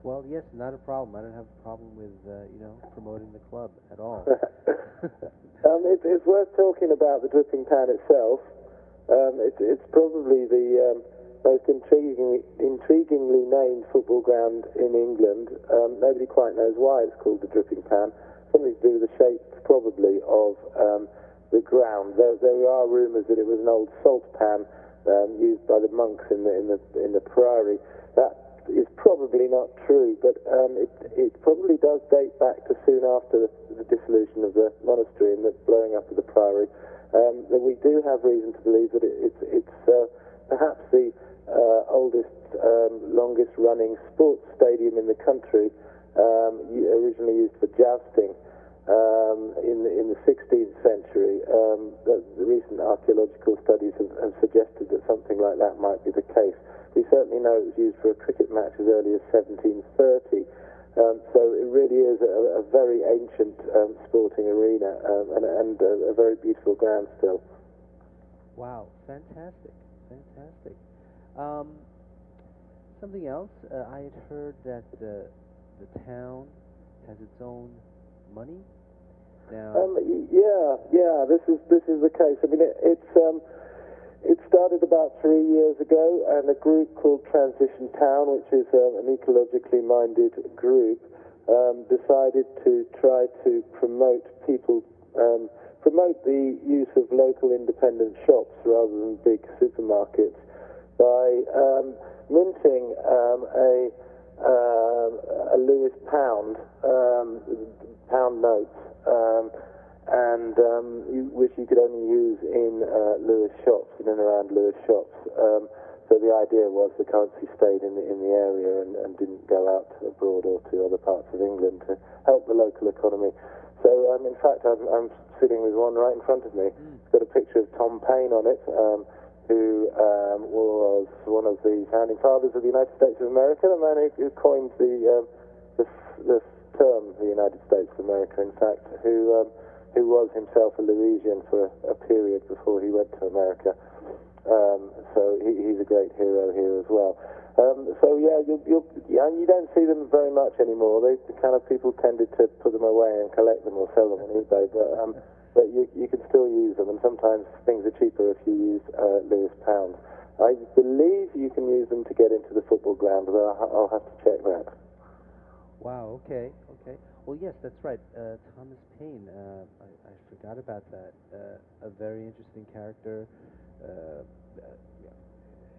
Well, yes, not a problem. I don't have a problem with promoting the club at all. It's worth talking about the Dripping Pan itself. It's probably the most intriguingly named football ground in England. Nobody quite knows why it's called the Dripping Pan. Something to do with the shape, probably, of the ground. There are rumours that it was an old salt pan used by the monks in the priory. That is probably not true, but it probably does date back to soon after the dissolution of the monastery and the blowing up of the priory. That we do have reason to believe that it's perhaps the oldest, longest-running sports stadium in the country, originally used for jousting in the 16th century. The recent archaeological studies have suggested that something like that might be the case. We certainly know it was used for a cricket match as early as 1730. So it really is a very ancient sporting arena and a very beautiful ground still. Wow, fantastic, fantastic. Something else, I had heard that the town has its own money. Now, yeah, this is the case. I mean, it started about 3 years ago, and a group called Transition Town, which is an ecologically minded group, decided to try to promote the use of local independent shops rather than big supermarkets by minting a Lewis pound, pound notes, which you could only use in Lewis shops, in and around Lewis shops. So the idea was the currency stayed in the area and didn't go out abroad or to other parts of England to help the local economy. So in fact, I'm sitting with one right in front of me. It's got a picture of Tom Paine on it, who was one of the founding fathers of the United States of America, the man who coined the term the United States of America, in fact, who was himself a Louisian for a period before he went to America. So he's a great hero here as well. So yeah, you don't see them very much anymore. The kind of people tended to put them away and collect them or sell them on eBay, but you can still use them, and sometimes things are cheaper if you use Lewis pounds. I believe you can use them to get into the football ground, but I'll have to check that. wow, okay. Well, yes, that's right. Thomas Paine, I forgot about that. A very interesting character,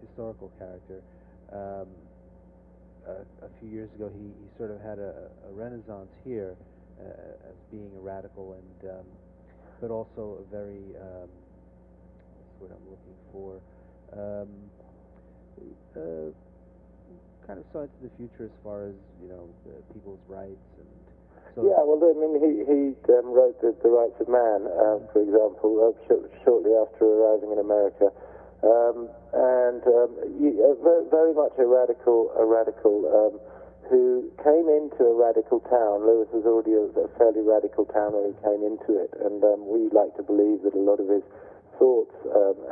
historical character. A few years ago, he sort of had a renaissance here as being a radical and but also a very what's what I'm looking for. Kind of saw into the future as far as people's rights and so. Yeah, well, I mean, he wrote the Rights of Man, for example, shortly after arriving in America. Very much a radical who came into a radical town. Lewis was already a fairly radical town when he came into it, and we like to believe that a lot of his thoughts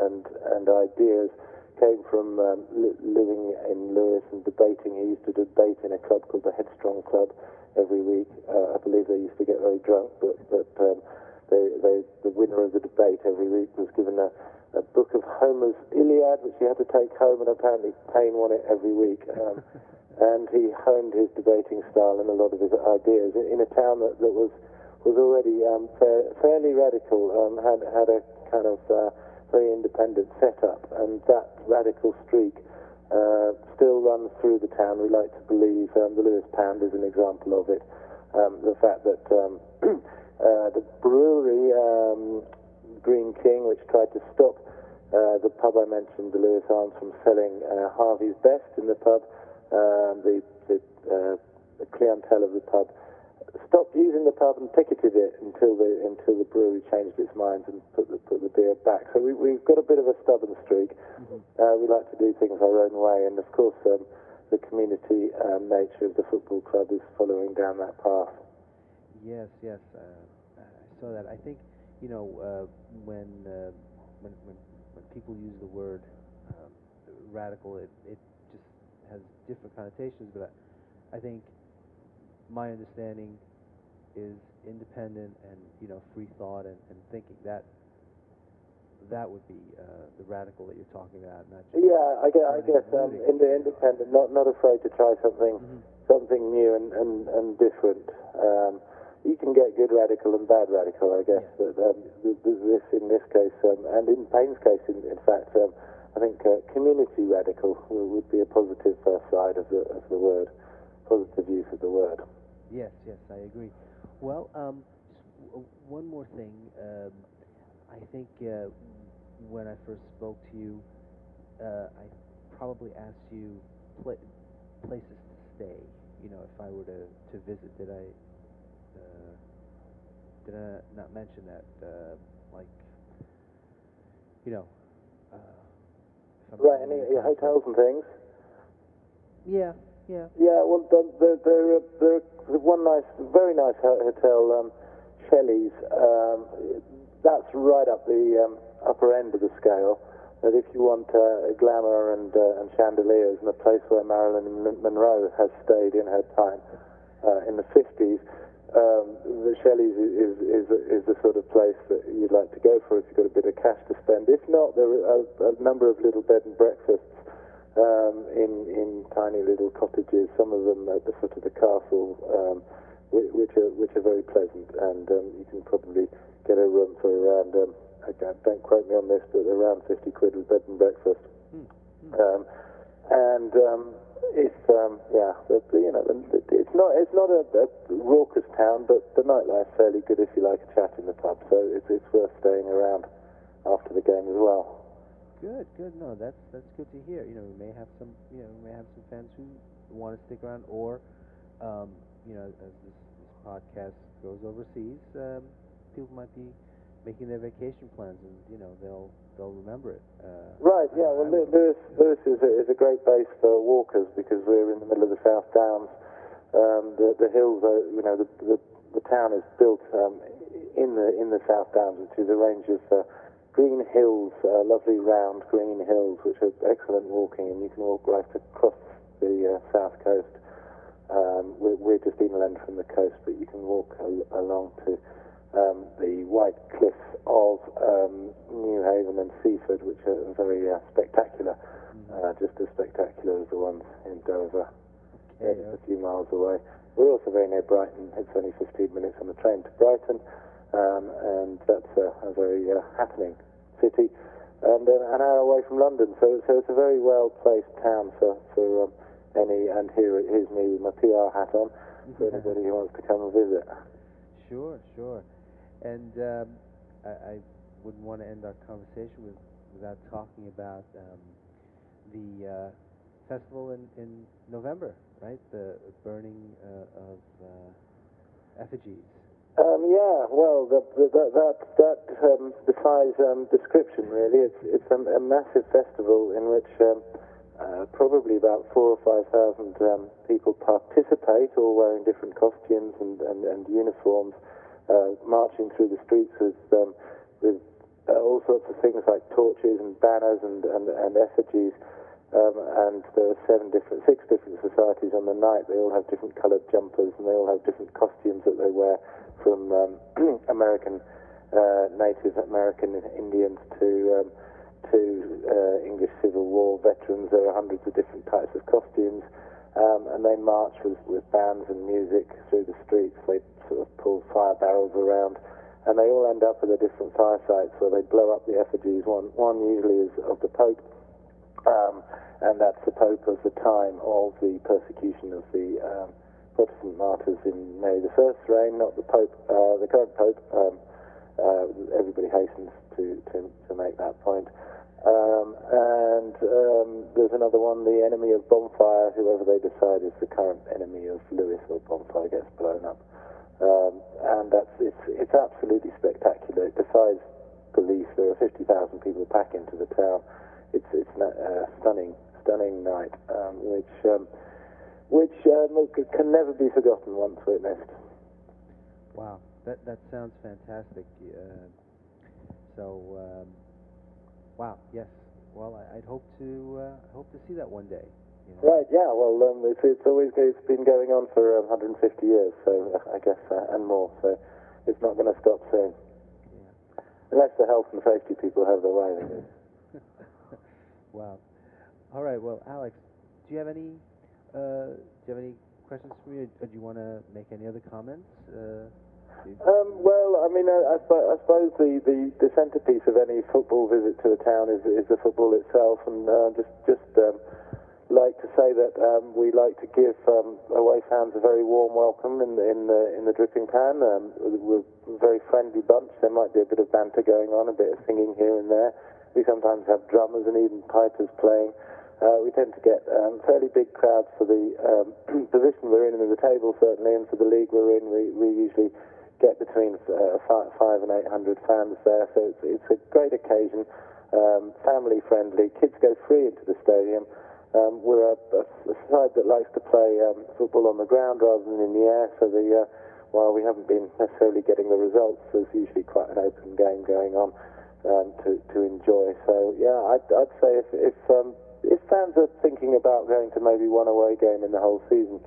and ideas came from living in Lewis and debating. He used to debate in a club called the Headstrong Club every week. I believe they used to get very drunk, but the winner of the debate every week was given a book of Homer's Iliad, which he had to take home, and apparently Paine won it every week. And he honed his debating style and a lot of his ideas in a town that was already fairly radical, had a kind of very independent setup, and that radical streak still runs through the town. We like to believe the Lewis Pound is an example of it. The fact that the brewery, Green King, which tried to stop the pub I mentioned, the Lewis Arms, from selling Harvey's Best in the pub, the clientele of the pub stopped using the pub and ticketed it until the brewery changed its mind and put the beer back. So we've got a bit of a stubborn streak. We like to do things our own way, and of course the community nature of the football club is following down that path. Yes, I saw that. I think when people use the word radical, it just has different connotations. But I think my understanding is independent and free thought and thinking. That would be the radical that you're talking about, not just Yeah, I guess independent, not afraid to try something new and different. You can get good radical and bad radical, I guess. Yeah. But this in this case, and in Payne's case, in fact, I think community radical would be a positive side of the word, positive use of the word. Yes, I agree. Well, just one more thing. I think when I first spoke to you, I probably asked you places to stay. If I were to visit, did I not mention that? Like, Right, any hotels and things? Yeah. Yeah, well, there's one very nice hotel, Shelley's. That's right up the upper end of the scale. But if you want glamour and chandeliers and a place where Marilyn Monroe has stayed in her time in the 50s, the Shelley's is the sort of place that you'd like to go for if you've got a bit of cash to spend. If not, there are a number of little bed and breakfasts in tiny little cottages, some of them at the foot of the castle, which are very pleasant, and you can probably get a room for around, don't quote me on this, but around 50 quid with bed and breakfast. And it's it's not a raucous town, but the nightlife's fairly good if you like a chat in the pub, so it's worth staying around after the game as well. Good. No, that's good to hear. We may have some fans who want to stick around, or as this podcast goes overseas, people might be making their vacation plans, and they'll remember it. Right. Yeah. Well, Lewis is a great base for walkers because we're in the middle of the South Downs. The hills are, the town is built in the South Downs, which is a range of green hills, lovely round green hills, which are excellent walking, and you can walk right across the south coast. We're just inland from the coast, but you can walk along to the white cliffs of New Haven and Seaford, which are very spectacular, just as spectacular as the ones in Dover, a few miles away. We're also very near Brighton. It's only 15 minutes on the train to Brighton. And that's a very happening city, and an hour away from London. So it's a very well placed town for any. And here's me with my PR hat on for anybody who wants to come and visit. Sure. And I wouldn't want to end our conversation without talking about the festival in November, right? The burning of effigies. Yeah, well, that defies description, really. It's a massive festival in which probably about 4,000 or 5,000 people participate, all wearing different costumes and uniforms, marching through the streets with all sorts of things like torches and banners and effigies. And there are 6 different societies on the night. They all have different coloured jumpers, and they all have different costumes that they wear, from Native American Indians to English Civil War veterans. There are hundreds of different types of costumes, and they march with bands and music through the streets. They sort of pull fire barrels around, and they all end up at a different fire sites where they blow up the effigies. One usually is of the Pope, and that's the Pope of the time of the persecution of the Protestant martyrs in Mary I's reign, not the Pope, the current Pope. Everybody hastens to make that point. And there's another one, the enemy of bonfire. Whoever they decide is the current enemy of Lewis or bonfire gets blown up. And it's absolutely spectacular. It defies belief. There are 50,000 people pack into the town. It's a stunning night, which can never be forgotten once witnessed. Wow, that sounds fantastic. Wow, yes. Well, I'd hope to see that one day. Right, yeah, well, it's been going on for 150 years, so I guess, and more, so it's not going to stop soon. Yeah. Unless the health and safety people have their way with it. Wow. All right, well, Alex, do you have any questions for me, or do you want to make any other comments? Well, I mean, I suppose the centrepiece of any football visit to a town is the football itself, and just like to say that we like to give away fans a very warm welcome in the Dripping Pan. We're a very friendly bunch. There might be a bit of banter going on, a bit of singing here and there. We sometimes have drummers and even pipers playing. We tend to get fairly big crowds for the position we're in the table, certainly, and for the league we're in. We usually get between 500 and 800 fans there, so it's a great occasion, family friendly. Kids go free into the stadium. We're a side that likes to play football on the ground rather than in the air, so while we haven't been necessarily getting the results, there's usually quite an open game going on to enjoy. So yeah, I'd say if fans are thinking about going to maybe one away game in the whole season,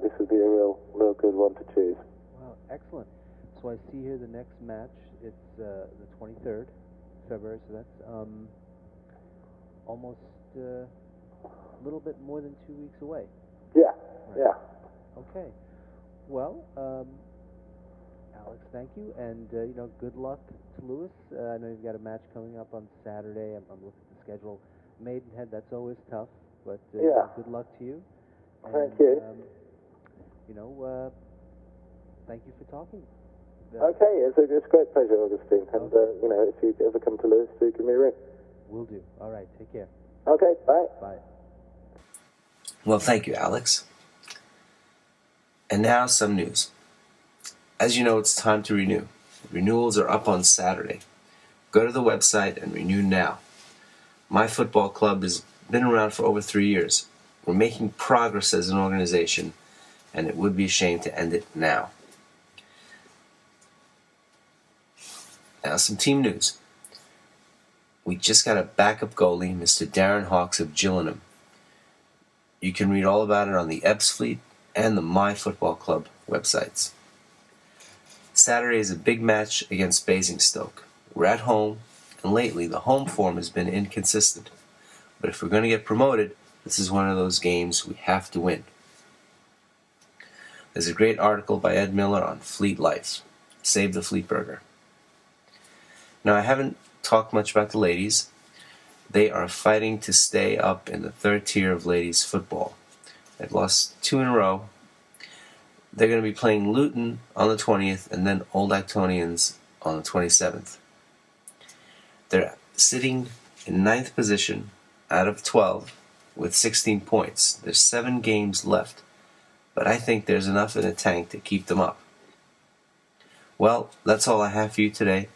this would be a real good one to choose. Wow, excellent. So I see here the next match. It's the 23rd February, so that's almost a little bit more than 2 weeks away. Yeah, right. Yeah. Okay. Well, Alex, thank you, and good luck to Lewis. I know you've got a match coming up on Saturday. I'm looking at the schedule. Maidenhead, that's always tough, but yeah. Good luck to you. And, thank you. Thank you for talking. Okay, it's a great pleasure, Augustine. And okay. If you ever come to Lewis, do give me a ring. Will do. All right, take care. Okay, bye. Bye. Well, thank you, Alex. And now some news. As you know, it's time to renew. Renewals are up on Saturday. Go to the website and renew now. My football club has been around for over 3 years. We're making progress as an organization, and it would be a shame to end it now. Now, some team news. We just got a backup goalie, Mr. Darren Hawks of Gillingham. You can read all about it on the Ebbsfleet and the My Football Club websites. Saturday is a big match against Basingstoke. We're at home, and lately the home form has been inconsistent. But if we're going to get promoted, this is one of those games we have to win. There's a great article by Ed Miller on Fleet Life. Save the Fleet Burger. Now, I haven't talked much about the ladies. They are fighting to stay up in the third tier of ladies football. They've lost 2 in a row. They're going to be playing Luton on the 20th and then Old Actonians on the 27th. They're sitting in 9th position out of 12 with 16 points. There's 7 games left, but I think there's enough in the tank to keep them up. Well, that's all I have for you today.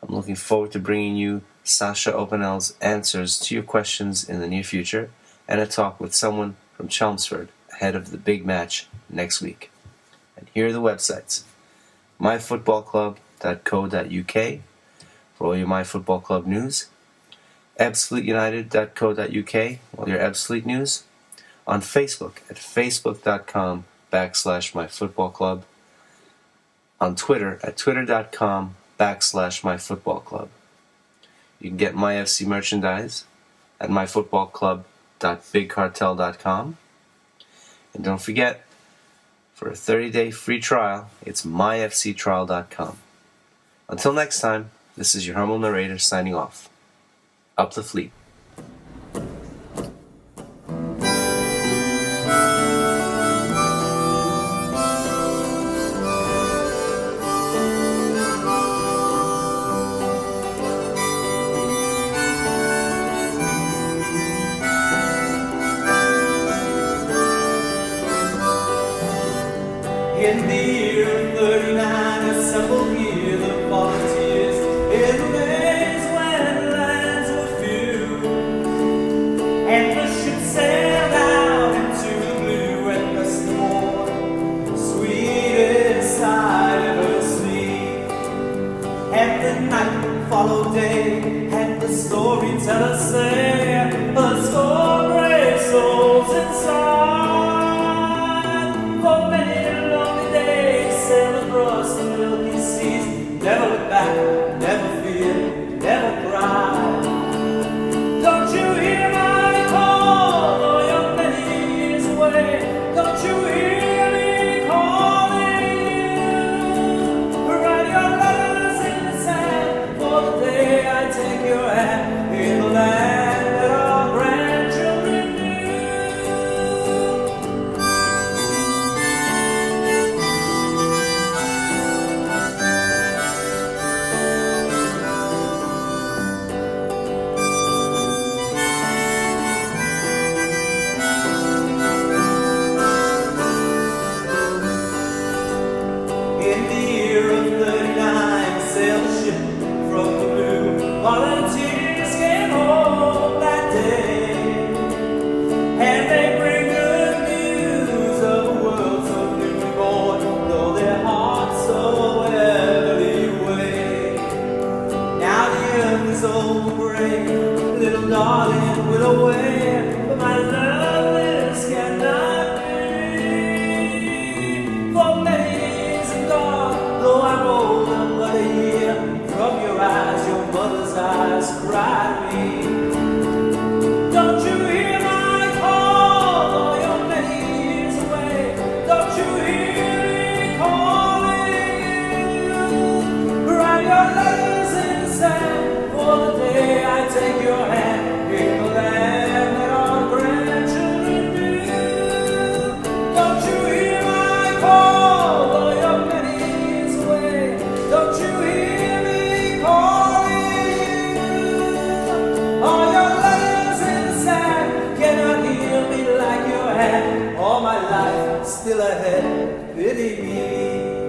I'm looking forward to bringing you Sasha Opinel's answers to your questions in the near future and a talk with someone from Chelmsford ahead of the big match next week. And here are the websites: myfootballclub.co.uk for all your My Football Club news, ebbsfleetunited.co.uk, all your Ebbsfleet news, on Facebook at facebook.com/myfootballclub, on Twitter at twitter.com/myfootballclub. You can get MyFC merchandise at myfootballclub.bigcartel.com. And don't forget, for a 30-day free trial, it's myfctrial.com. Until next time, this is your humble narrator signing off. Up the Fleet. In the year of 39, assembled here the volunteers in the days when lands were few, and the ship sailed out into the blue and thus the more sweetest side of her sea. And the night followed day, and the storyteller sang a story so never look back, never fear, never cry. Don't you hear my call, though you're many years away? Don't you hear me calling you? Write your letters in the sand for the day I take your hand in the land that our grandchildren knew. In the year of 39, sailed a ship from the blue. Volunteers came home that day, and they bring good news of a world so newly born, though their hearts so heavily weigh. Now the earth is overgrown, little darling will away, but my love this cannot be. For many years and gone, though I'm older but a year, from your eyes, your mother's eyes, cried me. Don't you hear my call, though you're many years away? Don't you hear me calling you? Write your letters in the sand for the day I take your hand in the land that our grandchildren knew. Don't you hear my call, though you're many years away? Don't you hear me calling you? All your letters in the sand cannot hear me like your hand. All my life still ahead, pity me.